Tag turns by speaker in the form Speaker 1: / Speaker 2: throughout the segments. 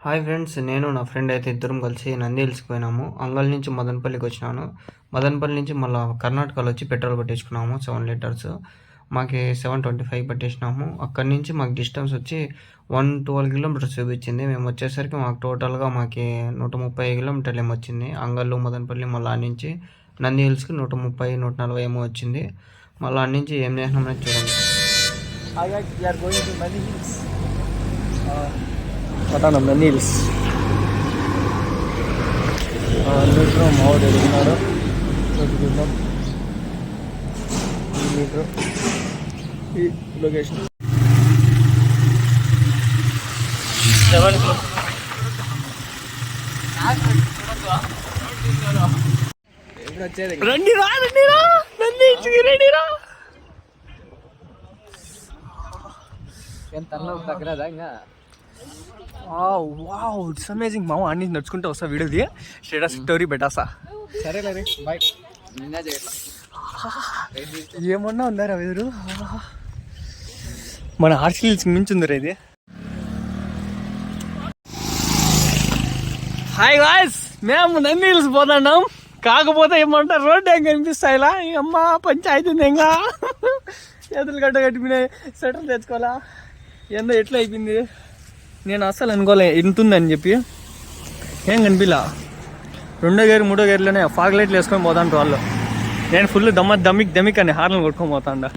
Speaker 1: Hi friends, నేను నా friend అయితే ఇద్దరం కలిసి నంది హిల్స్కి పోయినాము. అంగల్ నుంచి మదనపల్లికి వచ్చినాను. మదనపల్లి నుంచి మళ్ళీ కర్ణాటకలో వచ్చి పెట్రోల్ పట్టించుకున్నాము 7 లీటర్స్. మాకు 725 పట్టించినాము. అక్కడి నుంచి మాకు డిస్టెన్స్ వచ్చి 112 కిలోమీటర్స్ చూపించింది. మేము వచ్చేసరికి మాకు టోటల్గా మాకు 130 కిలోమీటర్లు ఏమో వచ్చింది. అంగళ్ళు మదనపల్లి మళ్ళీ ఆ నుంచి నంది హిల్స్కి 130 140 ఏమో వచ్చింది. మళ్ళీ ఆ నుంచి ఏం చేసినామని చూడండి.
Speaker 2: పటానం నంది హిల్స్ అన్నింటిలో మావాడు ఎదుగుతున్నాడు. చూద్దాం మీటర్ ఈ లొకేషన్ 7 రండిరా నంది హిల్స్కి రండిరా.
Speaker 3: ఎంత తగ్గదా ఇంకా
Speaker 2: వావ్ ఇట్స్ అమేజింగ్. మామ అన్ని నడుచుకుంటూ వస్తా, వీడియోది స్టేటస్ స్టోరీ పెట్టాసా.
Speaker 3: సరేలే బాయ్. నిన్న చేయట్లా
Speaker 2: ఏమన్నా ఉందారా ఎదురు. మన హార్స్ హిల్స్కి మించి ఉందిరా ఇది. హాయ్ గాయ్స్, మేము నంది హిల్స్ పోతున్నాం. కాకపోతే ఏమంటారు, రోడ్డు ఏం కనిపిస్తాయి ఇలా. అమ్మ పంచాయతీ ఉంది, ఇంకా చేతులు గడ్డ కట్టిపోయినాయి. స్వెటర్ తెచ్చుకోవాలా, ఏందో ఎట్లా అయిపోయింది. నేను అస్సలు అనుకోలే ఇంతుందని చెప్పి. ఏం కనిపిలా. 2వ గేర్ 3వ గేర్లోనే ఫాగ్ లైట్లు వేసుకొని పోతాంటారు వాళ్ళు. నేను ఫుల్ దమిక్ అని హార్న్లు కొట్టుకొని పోతాండా.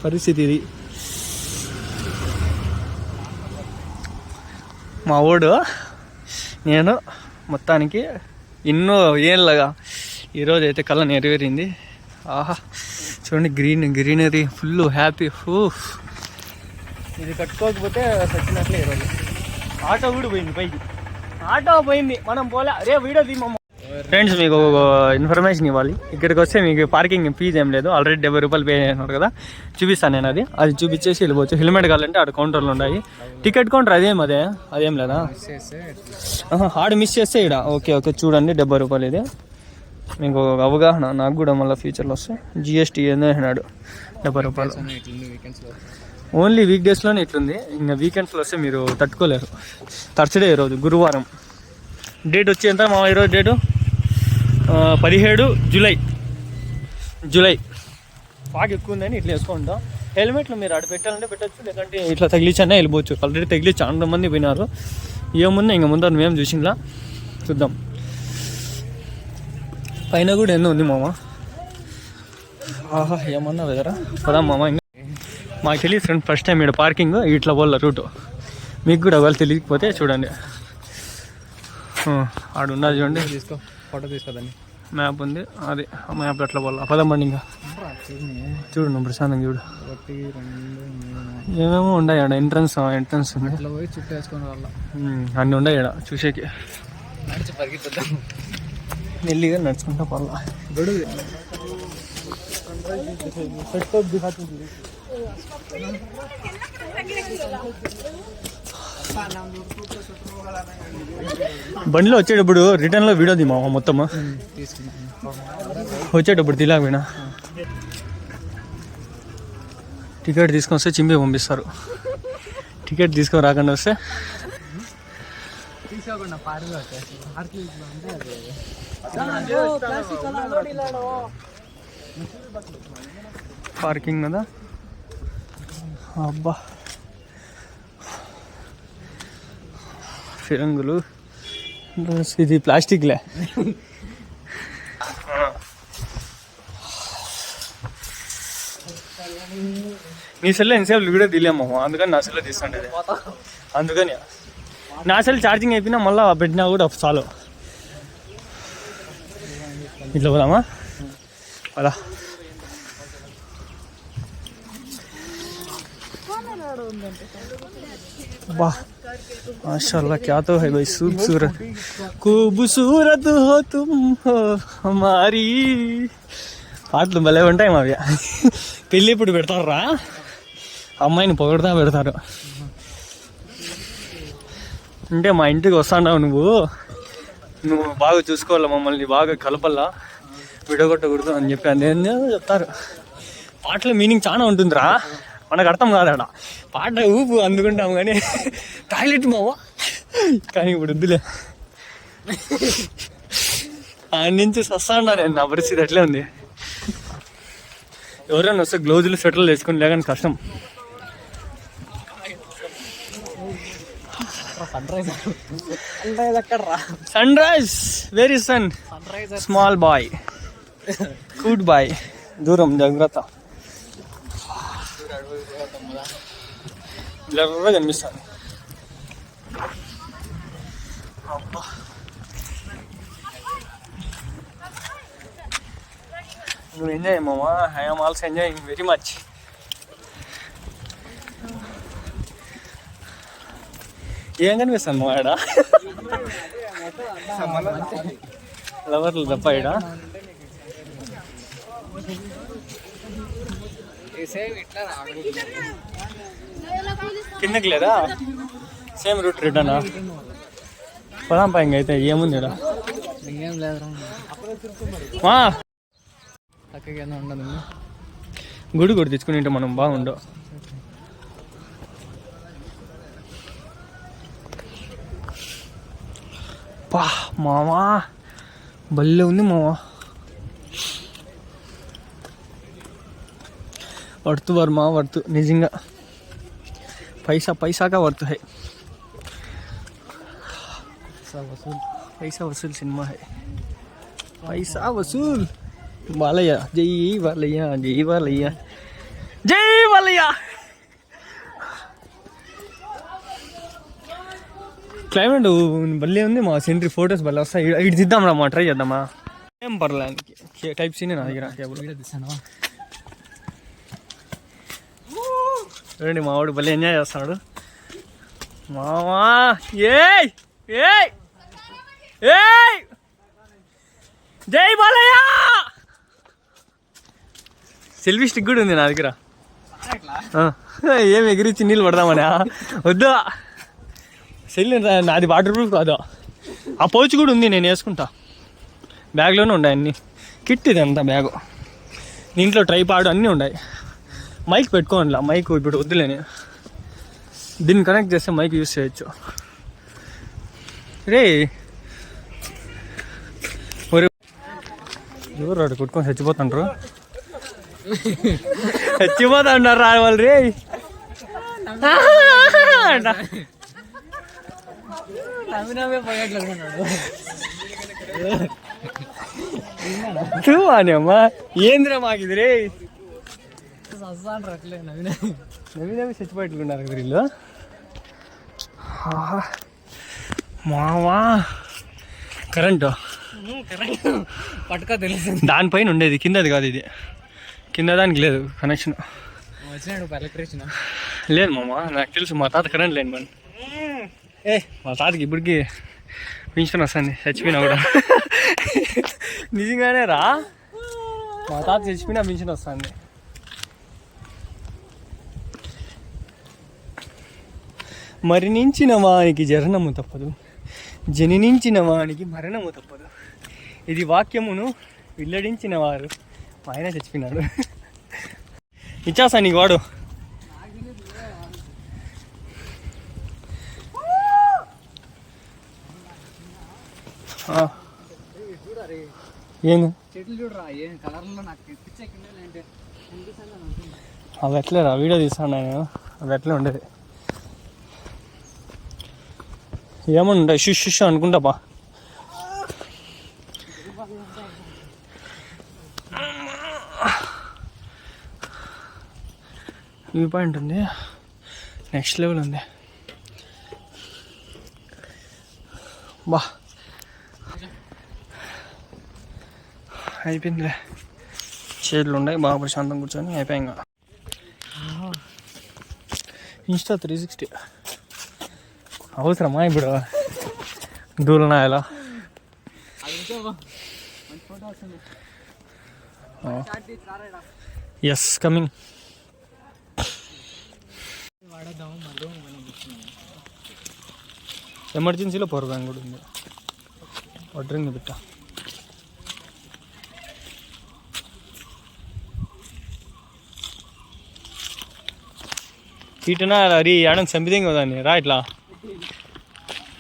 Speaker 2: పరిస్థితి ఇది. మా ఓడు నేను మొత్తానికి ఎన్నో ఏళ్ళగా ఈరోజు అయితే కళ నెరవేరింది. ఆహా చూడండి, గ్రీనరీ ఫుల్ హ్యాపీ. ఇది కట్టుకోకపోతే సచ్చినట్లే ఈరోజు. ఆటో కూడా పోయింది పైకి, ఆటో పోయింది, మనం పోలే. రే వీడియో తీమమ్మ. ఫ్రెండ్స్, మీకు ఇన్ఫర్మేషన్ ఇవ్వాలి. ఇక్కడికి వస్తే మీకు పార్కింగ్ ఫీజు ఏం లేదు. ఆల్రెడీ 70 రూపాయలు పే చేసినారు కదా. చూపిస్తాను నేను, అది చూపించేసి వెళ్ళిపోవచ్చు. హెల్మెట్ కావాలంటే ఆడ కౌంటర్లు ఉన్నాయి. టికెట్ కౌంటర్ అదేం లేదా. ఆడ మిస్ చేస్తే ఇక్కడ ఓకే చూడండి 70 రూపాయలు. ఇది మీకు అవగాహన, నాకు కూడా మళ్ళీ ఫ్యూచర్లో వస్తే. జిఎస్టీ ఏందో అన్నాడు 70 రూపాయలు. ఓన్లీ వీక్ డేస్లోనే ఇట్లుంది. ఇంకా వీకెండ్స్లో వస్తే మీరు తట్టుకోలేరు. థర్స్డే ఈరోజు గురువారం. డేట్ వచ్చి ఎంత మా ఈరోజు డేటు 17 జూలై. ఫాగ్ ఎక్కువ ఉందని ఇట్లా వేసుకుంటాం. హెల్మెట్లు మీరు ఆడ పెట్టాలంటే పెట్టచ్చు, లేదంటే ఇట్లా తగిలించన్నా వెళ్ళిపోవచ్చు. ఆల్రెడీ తగిలించి చాలా మంది పోయినారు. ఏముంది ఇంకా ముందర మేము చూసిందా, చూద్దాం. పైన కూడా ఎన్నో ఉంది మామ. ఆహా ఏమన్నా వెదరా. పదాం మామ. ఇంకా మాకు తెలియదు ఫ్రెండ్, ఫస్ట్ టైం ఇక్కడ పార్కింగ్ ఇట్లా పోల రూటు. మీకు కూడా వాళ్ళు తెలియకపోతే చూడండి, ఆడ ఉన్నది చూడండి.
Speaker 3: ఫోటో తీసుకోదండి.
Speaker 2: మ్యాప్ ఉంది, అది మ్యాప్ అట్లా పోలా. పదమ్మండి ఇంకా చూడు, నువ్వు ప్రశాంతంగా చూడు.
Speaker 3: 1 2 3
Speaker 2: ఏమేమో ఉన్నాయి ఆడ. ఎంట్రన్స్ ఉంది,
Speaker 3: ఇట్లా పోయి చుట్టూ వేసుకొని వాళ్ళ
Speaker 2: అన్నీ ఉన్నాయి ఇక్కడ చూసేకి.
Speaker 3: నడిచి పరిగెత్తుద్దాం,
Speaker 2: నెల్లిగా నడుచుకుంటా పోలా.
Speaker 3: గొడుగు
Speaker 2: బండిలో వచ్చేటప్పుడు రిటర్న్లో వీడియో దిమా మొత్తము. వచ్చేటప్పుడు తిలాగినా టికెట్ తీసుకొని వస్తే చింపి పంపిస్తారు. టికెట్ తీసుకొని రాకుండా వస్తే పార్కింగ్ కదా. అబ్బా ఫిరంగులు, ఇది ప్లాస్టిక్లే. నీ సెల్ ఎంతసేపు వీడియో తీలేమో, అందుకని నా సెల్లో తీస్తుండేది. అందుకని నా సెల్ ఛార్జింగ్ అయిపోయినా మళ్ళీ పెట్టినా కూడా చాలు. ఇట్లా పోదామా అలా. वाह माशाल्लाह, क्या तो है भाई, खूबसूरत खूबसूरत हो तुम हो हमारी. పాటలు భలే ఉంటాయి మావి. పెళ్ళి ఇప్పుడు పెడతారా, అమ్మాయిని పొగడతా పెడతారు. అంటే మా ఇంటికి వస్తాండావు నువ్వు బాగా చూసుకోవాలా, మమ్మల్ని బాగా కలపల్లా, విడగొట్టకూడదు అని చెప్పి నేను చెప్తారు. పాటల మీనింగ్ చాలా ఉంటుందిరా. మనకు అర్థం కాదు ఆడ పాట ఊపు అందుకుంటాం కానీ టాయిలెట్ మావా కానీ ఇప్పుడు వద్దులే. ఆయన నుంచి సస్తా ఉన్నారు నా పరిస్థితి అట్లే ఉంది. ఎవరైనా వస్తే గ్లౌజులు స్వెటర్లు వేసుకుని లేదని కష్టం. Sunrise very son small boy good boy దూరం జాగ్రత్త. బ్లర్గా కనిపిస్తాను. నువ్వు ఎంజాయ్ మామా. I am also enjoying very much. ఏం కనిపిస్తాను మా ఆడ లవర్లు తప్ప ఈడ కిందకి లేదా సేమ్ రూట్ రిటర్నా పదాం పైన అయితే ఏముంది ఈడ
Speaker 3: ఇంకేం లేదు
Speaker 2: మా
Speaker 3: చక్కగా ఉండదు.
Speaker 2: గుడి కూడా తెచ్చుకుని మనం బాగుండు. పా మామా భలే ఉంది మామా. వర్తు వర్మ వర్తు నిజంగా పైసా పైసాగా వర్తు హై. पैसा वसूल सिनेमा है. पैसा वसूल बालయ్య జై బాలయ్య జై బాలయ్య జై బాలయ్య. క్లైమేట్ భలే ఉంది మా సీనరీ. ఫొటోస్ భలే వస్తాయి. ఇటు దిద్దాం రా మా ట్రై చేద్దామా. ఏం పర్లేదు టైప్ సీనే నా దగ్గర. చూడండి మా వాడు భలే ఎంజాయ్ చేస్తున్నాడు మావా. ఏయ్ ఏయ్ ఏయ్ జై బాలయ్య. సెల్ఫీ స్టిక్ కూడా ఉంది నా దగ్గర. ఏం ఎగిరించి నీళ్ళు పడదామనే వద్దా. సెల్ నాది వాటర్ ప్రూఫ్ కాదు. ఆ పౌచ్ కూడా ఉంది, నేను వేసుకుంటా. బ్యాగ్లోనే ఉన్నాయి అన్నీ. కిట్ ఇది అంతా బ్యాగు. దీంట్లో ట్రైపాడ్ అన్నీ ఉన్నాయి. మైక్ పెట్టుకోండిలా. మైక్ ఇప్పుడు వద్దులేని. దీన్ని కనెక్ట్ చేస్తే మైక్ యూస్ చేయొచ్చు. రే ఎవరు రాడు కొట్టుకొని చచ్చిపోతుంటారు. చచ్చిపోతుంటారు రా వాళ్ళు. రే అమ్మా ఏంద్రా మాకు ఇది. రే నవ్వి నవ్వి చచ్చిపోయేట్లున్నారు కదా వీళ్ళు. మావా కరెంటు
Speaker 3: పట్టుకో తెలుసు.
Speaker 2: దానిపైన ఉండేది, కిందది కాదు ఇది. కింద దానికి లేదు కనెక్షన్.
Speaker 3: ఎలక్ట్రీషియన్
Speaker 2: లేదు మామ, నాకు తెలుసు. మా తాత కరెంట్ లేని మన మా తాతకి ఇప్పటికి పింఛన్ వస్తుంది చచ్చిపోయినా కూడా. నిజంగానే రా, మా తాత చచ్చిపోయినా పింఛన్ వస్తుంది. మరణించిన వానికి జననము తప్పదు, జననించిన వానికి మరణము తప్పదు. ఇది వాక్యమును వెల్లడించిన వారు ఆయన చచ్చిపోయినాడు. ఇచ్చాసా నీకు వాడు. ఏంది
Speaker 3: చెట్లు చూడరా ఏం కలర్లో నాకు
Speaker 2: అవి ఎట్లేరా వీడియో తీస్తాను నేను. అవి ఎట్లే ఉండేది ఏమన్నా ఉంటాయి షుష్ షుష్ అనుకుంటా బా. వ్యూ పాయింట్ ఉంది, నెక్స్ట్ లెవెల్ ఉంది బా. అయిపోయిందిలే, చైర్లు ఉన్నాయి బాగా ప్రశాంతం కూర్చొని అయిపోయాయి. ఇంకా ఇన్స్టా 360 అవసరమా ఇప్పుడు దూలనాయలా? Yes coming. ఎమర్జెన్సీలో పవర్ బ్యాంక్ కూడా ఉంది. వడ్రింగ్ బిట్ట ఇటునా అరీ ఆడని చంపితే కదండి రా ఇట్లా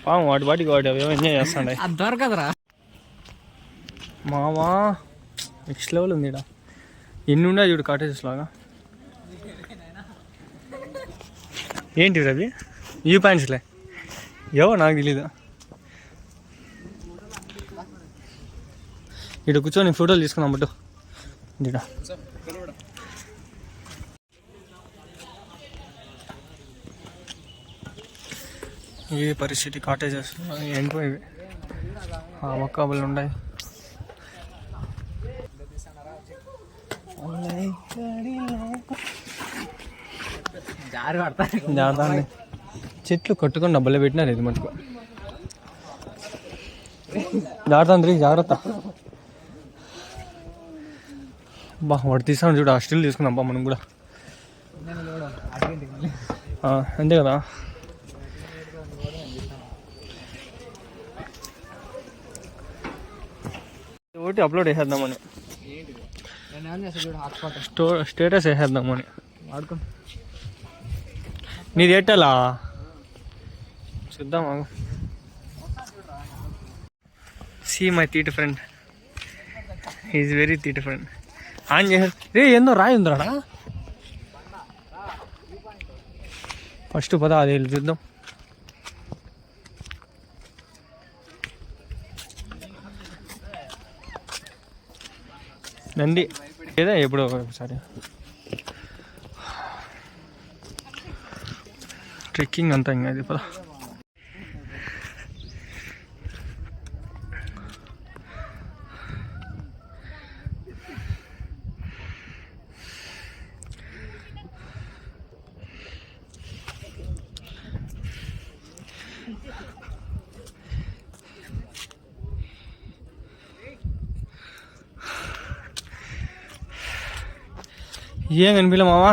Speaker 2: పాము వాటి వాటికి వాటి అవి ఎంజాయ్ చేస్తాండే.
Speaker 3: అది దొరకదురా
Speaker 2: మామా నెక్స్ట్ లెవెల్ ఉంది ఇక్కడ. ఎన్ని ఉన్నాయి చూడు కాటేజెస్ లాగా. ఏంటి రవి వ్యూ పాయింట్స్లే ఏవో నాకు తెలీదు. ఇక్కడ కూర్చొని ఫోటోలు తీసుకున్నాం బట్టు ఇక్కడ. ఈ పరిస్థితి కాటేజెస్ ఎండిపోయి మక్కాబులు ఉన్నాయి. జాగ్రత్త చెట్లు కట్టుకొని డబ్బులు పెట్టినారు. ఇది మటుకు జాగ్రత్త అందరి జాగ్రత్త. బా వాడు తీసాను చూడు. ఆ స్టిల్ తీసుకున్నాం బా మనం కూడా. అంతే కదా. ఒకటి అప్లోడ్ చేసేద్దామని స్టేటస్ వేసేద్దామని.
Speaker 3: వాడుకో
Speaker 2: నీది ఎట్టాలా చూద్దాం. సీ మై తీట ఫ్రెండ్ ఈజ్ వెరీ తీట ఫ్రెండ్. ఆన్ చేసే రే ఏందో రాయి ఉందిరాడా. ఫస్ట్ పద అది వెళ్ళి చూద్దాం. నంది ఏదో ఎప్పుడో ఒకసారి ట్రెక్కింగ్ అంతా ఇంకా అది పద. ఏం కనిపించలే మావా.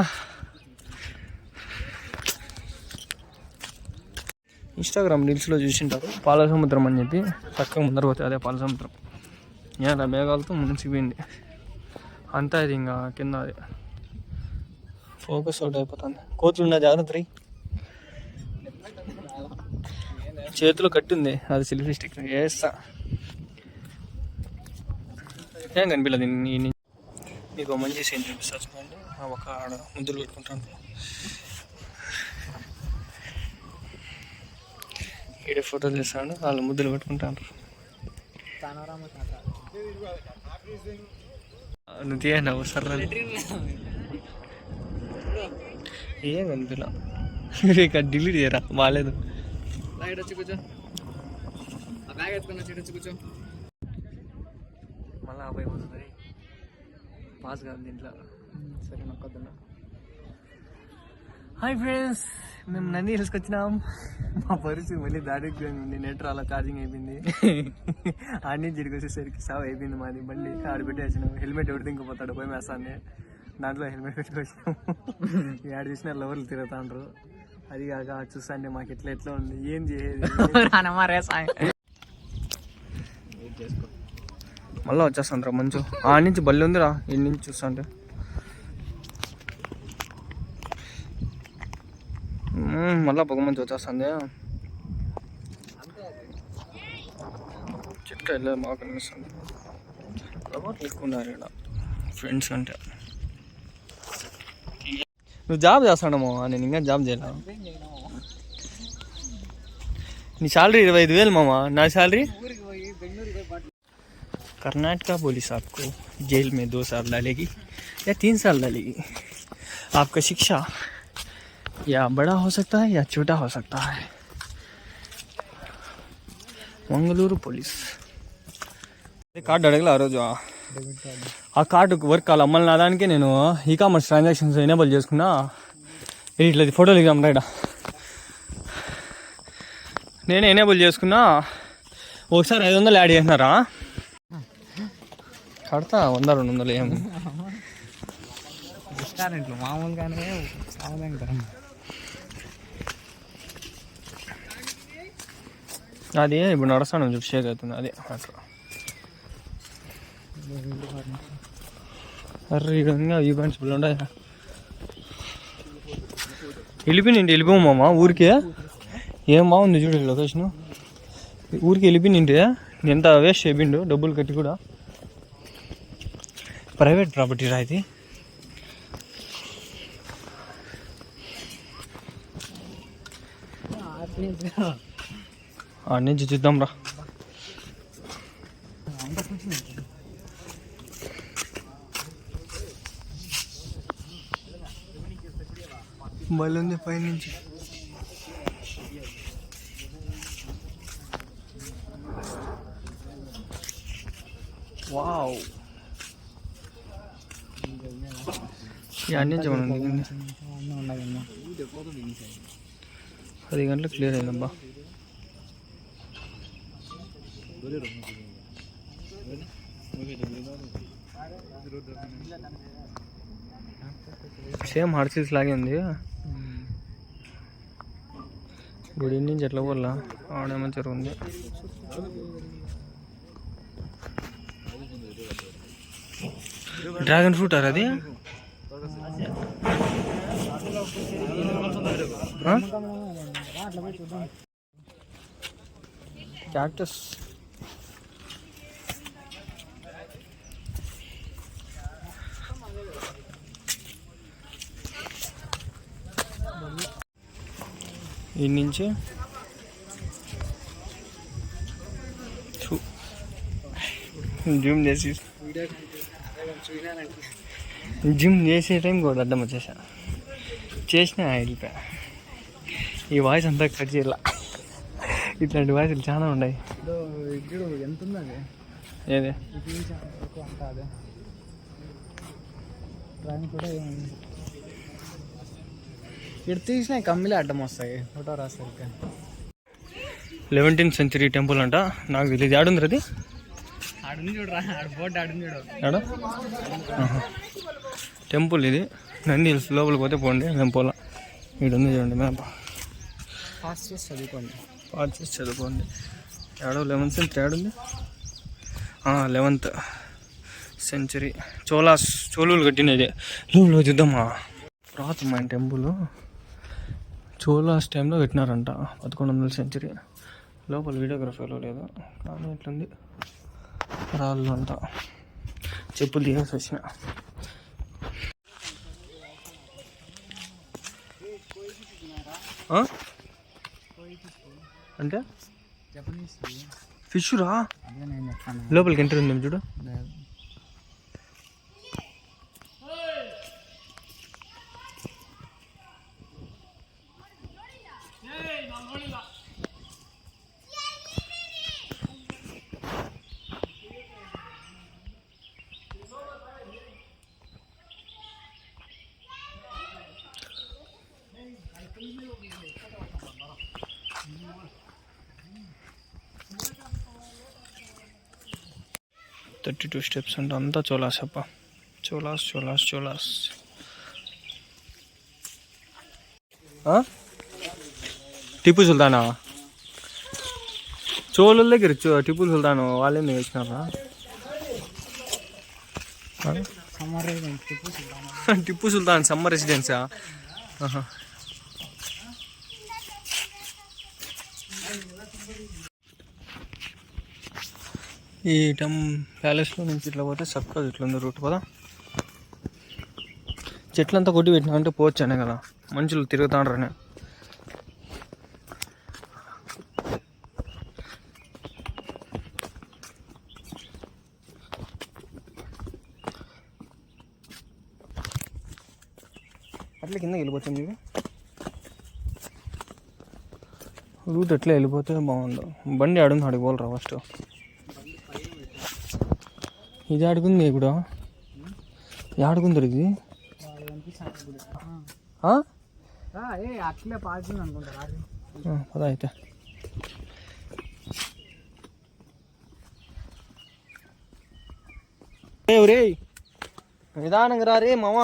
Speaker 2: ఇన్స్టాగ్రామ్ రీల్స్లో చూసింటారు పాల సముద్రం అని చెప్పి. చక్కగా ముందర పోతే అదే పాల సముద్రం. ఇలా మేఘాలతో మునిసిపోయింది అంతా. ఇది ఇంకా కింద అది ఫోకస్ అవుట్ అయిపోతుంది. కోతులు ఉన్న జాగ్రత్త రీ. చేతిలో కట్టింది అది సెల్ఫీ స్టిక్ వేస్తా. ఏం కనిపించలేదు. మీకు మంచి సీన్ చూపిస్తా చూడండి. ఒక ఆడ ముద్దులు పెట్టుకుంటాను. ఈడే ఫోటోలు తీస్తాను. వాళ్ళు ముద్దులు పెట్టుకుంటాను. నువ్వు తీయవు సర్ర ఏం కనిపిలా. ఇక డిలీట్ చేయరా బాగాలేదు. మళ్ళీ అబ్బాయి పోతుంది పాస్ కాదు దీంట్లో. సరే నొక్కద్దున్నా. హాయ్ ఫ్రెండ్స్, మేము నంది హిల్స్కి వచ్చినాం. మా పరిస్థితి మళ్ళీ దాడికి ఉంది. నెట్ అలా ఛార్జింగ్ అయిపోయింది. ఆడి జిడికి వచ్చేసరికి సావ్ అయిపోయింది మాది. బండి ఆడబెట్టి వచ్చినాం. హెల్మెట్ ఎవరు ఇంకపోతాడు పోయి వేస్తాను. దాంట్లో హెల్మెట్ పెట్టుకొచ్చినాం. ఆడ చూసిన లవర్లు తిరుగుతాండ్రు. అది కాక చూస్తాంటే మాకు ఎట్లా ఉంది. ఏం చేసేది మళ్ళీ వచ్చేస్తాండ్రా మంచు. ఆడ నుంచి బల్లి ఉందిరా. ఇంటి నుంచి చూస్తాంటే మళ్ళీ పొగ మంచి వచ్చేస్తుంది. చెట్టు వెళ్ళేది బాగా కనిపిస్తుంది. ఎక్కున్నారు ఇక్కడ ఫ్రెండ్స్ అంటే. నువ్వు జాబ్ చేస్తాడమో. నేను ఇంకా జాబ్ చేయలే. నీ శాలరీ 25,000 మాमा. నా శాలరీ कर्नाटका पुलिस आपको जेल में 2 साल डालेगी या 3 साल डालेगी. आपका शिक्षा या बड़ा हो सकता है या छोटा हो सकता है. मंगलूरू पुलिस కార్డు అడగలే ఆ రోజు. ఆ కార్డు వర్క్ కావాలి. అమ్మల్ని నాదానికి నేను ఈకామర్స్ ట్రాన్సాక్షన్స్ ఎనేబుల్ చేసుకున్నా. ఇట్లా ఫోటోలు ఇద్దాం రైడా. నేనే ఎనేబుల్ చేసుకున్నా. ఒకసారి 500 యాడ్ చేసినారా. కడతా 100-200 ఏం
Speaker 3: రెస్టారెంట్లు మామూలుగానే
Speaker 2: అది ఇప్పుడు నడుస్తాను చూపు షేక్ అవుతుంది. అదే అట్లా. అర్రే ఈ విధంగా ఈవెంట్స్ ఉన్నాయి. వెళ్ళిపోవు మామ ఊరికే. ఏం బాగుంది చూడు లొకేషన్. ఊరికి వెళ్ళిపోయింది. ఎంత వేస్ట్ అయిపోయిండు డబ్బులు కట్టి కూడా. ప్రైవేట్ ప్రాపర్టీ రా ఇది. ఆడ నుంచి చూద్దాం రా. మళ్ళీ ఉంది పైనుంచి. వావ్, అన్ని నుంచి మనం దిగింది 10 గంటలకు క్లియర్ అయిందబ్బా. సేమ్ హార్సిల్స్ లాగే ఉంది. గుడి నుంచి ఎట్లా పోలా, ఆడేమో చెరువు ఉంది. డ్రాగన్ ఫ్రూట్ అది క్యాక్టస్. ఈ నుంచి జూమ్ చేసి జిమ్ చేసే టైం కూడా అడ్డం వచ్చేసా. చేసిన వెళ్ళిపోయా. ఈ వాయిస్ అంతా కట్ చేయాల. ఇట్లాంటి వాయిస్లు చాలా ఉన్నాయి.
Speaker 3: ఎంత ఉంది
Speaker 2: ఏదే
Speaker 3: కూడా ఇక్కడ తీసినా కమ్మిలే అడ్డం వస్తాయి ఫోటో రాసరికి.
Speaker 2: 11th century టెంపుల్ అంట. నాకు తెలియదు ఆడుంది అది.
Speaker 3: ఆడుంది చూడరా, ఆడు బోర్డు ఆడుంది చూడు.
Speaker 2: ఆడ టెంపుల్ ఇది. నంది హిల్స్ లోపలికి పోతే పోండి. మేము పోలా. ఇక్కడ ఉంది చూడండి మ్యాప్.
Speaker 3: ఫాస్ట్ చేసి చదువుకోండి.
Speaker 2: ఏడో 11th century ఆడుంది. 11th century చోళులు కట్టినది. లోపల చూద్దామా. పురాతనమైన టెంపుల్. చోళాస్ టైంలో కట్టినారంట 11వ century. లోపల వీడియోగ్రఫీలో లేదు కానీ ఇట్లుంది. రాళ్ళు అంట. చెప్పులు తీసేసి వచ్చిన. అంటే ఫిష్ రా. లోపలికి ఎంటర్ ఉంది చూడు. థర్టీ 32 steps అంటే అంతా చోళాస్ అప్ప. చోళాస్. టిప్పు సుల్తానా? చోళుల దగ్గర టిప్పు సుల్తాన్ వాళ్ళే మీద వచ్చినారా? టిప్పు సుల్తాన్ సమ్మర్ రెసిడెన్సా? ఈ ప్యాలెస్లో నుంచి ఇట్లా పోతే చక్కగా ఇట్లుంది రూట్ కదా. చెట్లంతా కొట్టి పెట్టినా అంటే పోవచ్చు అనే కదా. మనుషులు తిరుగుతాండ్రనే. అట్లా కింద వెళ్ళిపోతుంది ఇవి. రూట్ ఎట్లా వెళ్ళిపోతే బాగుండు. బండి ఆడుంది, ఆడికి పోలరా ఫస్ట్. ఇది ఆడుకుంది ఇప్పుడు. ఆడుకుందరు ఇది.
Speaker 3: అట్లే పాడుతుంది అనుకుంటా.
Speaker 2: పద అయితే. రే నిదానంగా రా రే మామ.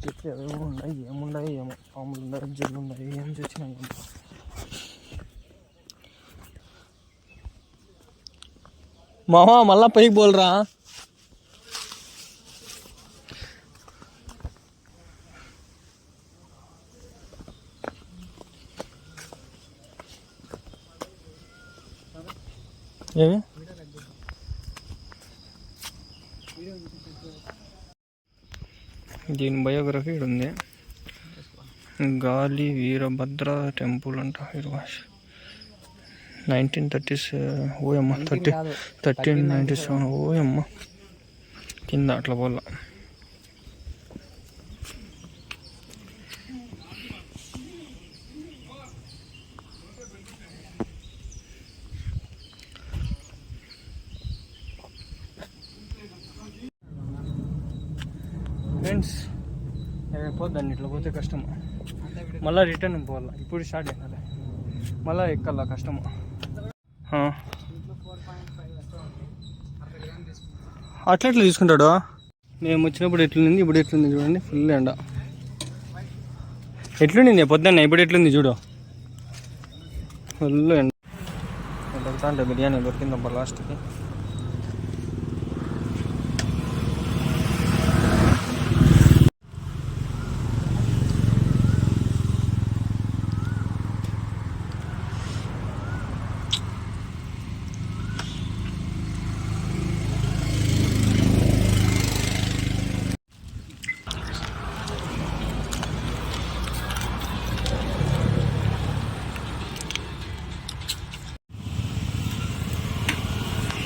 Speaker 2: చెట్లు ఏమో ఉన్నాయి, ఏమున్నాయి ఏమో. పాములు ఉన్నాయి, జల్లు ఉన్నాయి, ఏం తెచ్చినాయి ఏమో. మామ మళ్ళా పైకి పోలరా. ఏమి దీని బయోగ్రఫీ ఇక్కడ ఉంది. గాలి వీరభద్ర టెంపుల్ అంట. 1930s. ఓయమ్మ 1397. ఓయమ్మ కింద అట్లా పోల. ఫ్రెండ్స్ పోద్దాన్ని ఇట్లా పోతే కష్టం. మళ్ళీ రిటర్న్ పోవాలా. ఇప్పుడు స్టార్ట్ అయినా మళ్ళీ ఎక్కల్లా కష్టము. అట్లా తీసుకుంటాడు. మేము వచ్చినప్పుడు ఎట్లుంది, ఇప్పుడు ఎట్లుంది చూడండి. ఫుల్ ఎండ. ఎట్లుండింది పొద్దున్న, ఇప్పుడు ఎట్లుంది చూడు. ఫుల్ ఎండ. దొరుకుతా అంటే బిర్యానీ దొరికిందబ్బా లాస్ట్కి.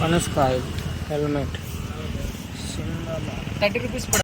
Speaker 2: పనస్కాయ హెల్మెట్
Speaker 3: 30 రూపీస్.